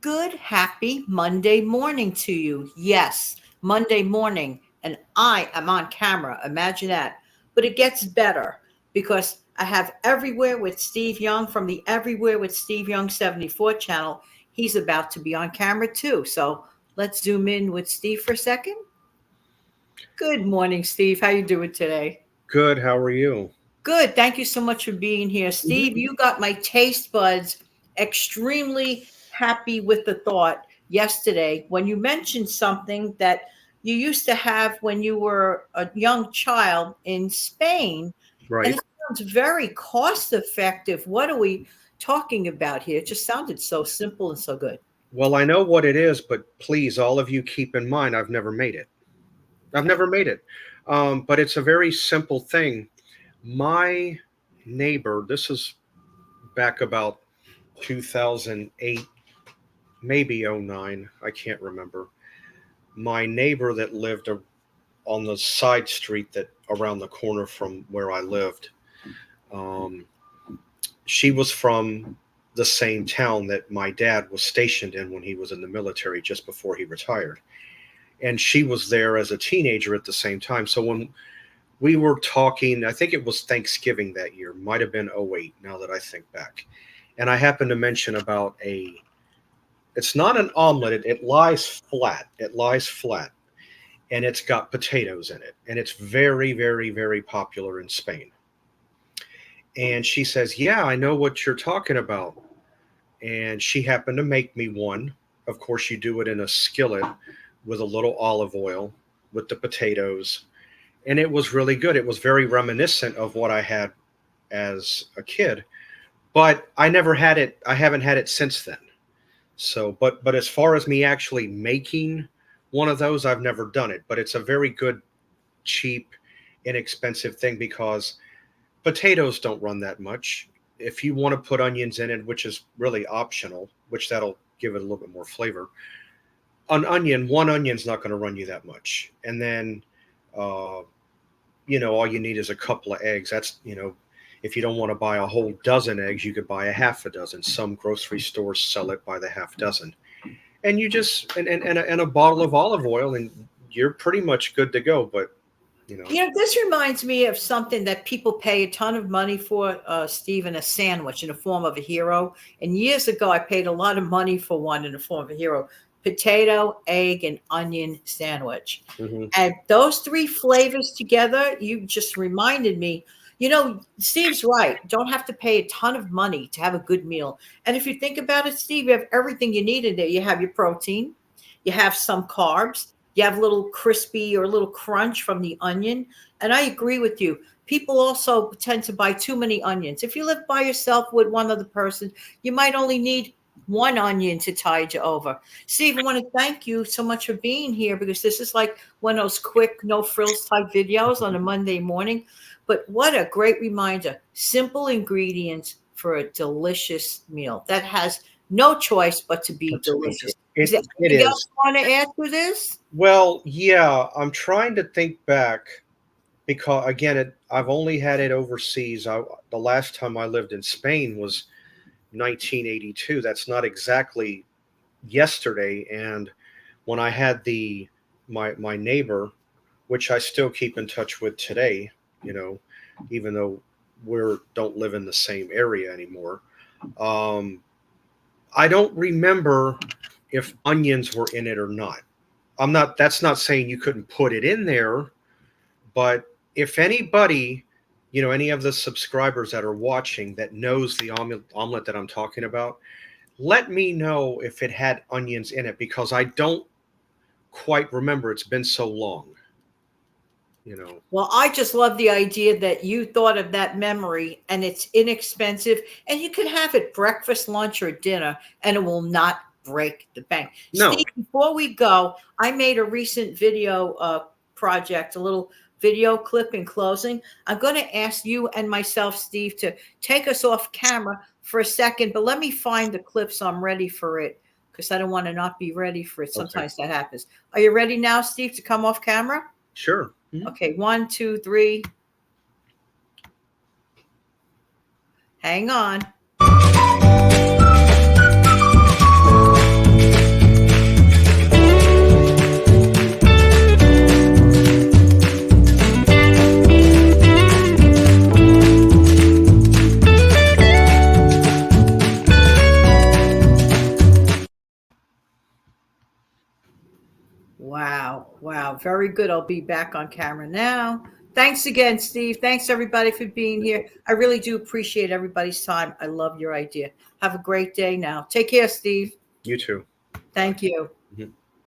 Good, happy Monday morning to you. Yes, Monday morning, and I am on camera. Imagine that. But it gets better because I have Everywhere with Steve Young from the Everywhere with Steve Young 74 channel. He's about to be on camera too. So let's zoom in with Steve for a second. Good morning, Steve. How you doing today? Good. How are you? Good. Thank you so much for being here. Steve, Mhm. you got my taste buds extremely happy with the thought yesterday when you mentioned something that you used to have when you were a young child in Spain. And Right. it sounds very cost effective. What are we talking about here? It just sounded so simple and so good. Well, I know what it is, but please, all of you, keep in mind, I've never made it. I've Okay. never made it. But it's a very simple thing. My neighbor, this is back about 2008, maybe '09. I can't remember. My neighbor that lived on the side street that around the corner from where I lived, um, she was from the same town that my dad was stationed in when he was in the military just before he retired. And she was there as a teenager at the same time. So when we were talking, I think it was Thanksgiving that year, might have been '08 now that I think back. And I happened to mention about it's not an omelet, it lies flat. It lies flat and it's got potatoes in it. And it's very, very, very popular in Spain. And she says, "Yeah, I know what you're talking about." And she happened to make me one. Of course, you do it in a skillet with a little olive oil with the potatoes, and it was really good. It was very reminiscent of what I had as a kid, but I never had it. I haven't had it since then. So, but as far as me actually making one of those, I've never done it. But it's a very good, cheap, inexpensive thing because potatoes don't run that much. If you want to put onions in it, which is really optional, which that'll give it a little bit more flavor, one onion's not going to run you that much. And then, uh, all you need is a couple of eggs. If you don't want to buy a whole dozen eggs, you could buy a half a dozen. Some grocery stores sell it by the half dozen. And you just, and a bottle of olive oil, and you're pretty much good to go. But, you know, This reminds me of something that people pay a ton of money for, Stephen, a sandwich in the form of a hero. And years ago, I paid a lot of money for one in the form of a hero: potato, egg, and onion sandwich. mhm. And those three flavors together, you just reminded me. Steve's right. Don't have to pay a ton of money to have a good meal. And if you think about it, Steve, you have everything you need in there. You have your protein, you have some carbs, you have a little crispy or a little crunch from the onion. And I agree with you. People also tend to buy too many onions. If you live by yourself with one other person, you might only need one onion to tide you over. Steve, I want to thank you so much for being here because this is like one of those quick, no frills type videos on a Monday morning. But what a great reminder. Simple ingredients for a delicious meal that has no choice but to be Absolutely. delicious. Is there It anything else is. you want to add to this? Well, yeah, I'm trying to think back because again, I've only had it overseas. The last time I lived in Spain was 1982. That's not exactly yesterday. And when I had my neighbor, which I still keep in touch with today, you know, even though we don't live in the same area anymore. Um, I don't remember if onions were in it or not. That's not saying you couldn't put it in there, but if anybody, any of the subscribers that are watching that knows the omelet that I'm talking about, let me know if it had onions in it because I don't quite remember. It's been so long, you know. Well, I just love the idea that you thought of that memory and it's inexpensive and you can have it breakfast, lunch, or dinner and it will not break the bank. No. Steve, before we go, I made a recent video project, a little video clip in closing. I'm going to ask you and myself, Steve, to take us off camera for a second, but let me find the clip so I'm ready for it because I don't want to not be ready for it. Okay. Sometimes that happens. Are you ready now, Steve, to come off camera? Sure. Mhm. Okay, 1, 2, 3. Hang on. Wow. Wow. Very good. I'll be back on camera now. Thanks again, Steve. Thanks everybody for being here. I really do appreciate everybody's time. I love your idea. Have a great day now. Take care, Steve. You too. Thank you. Mhm.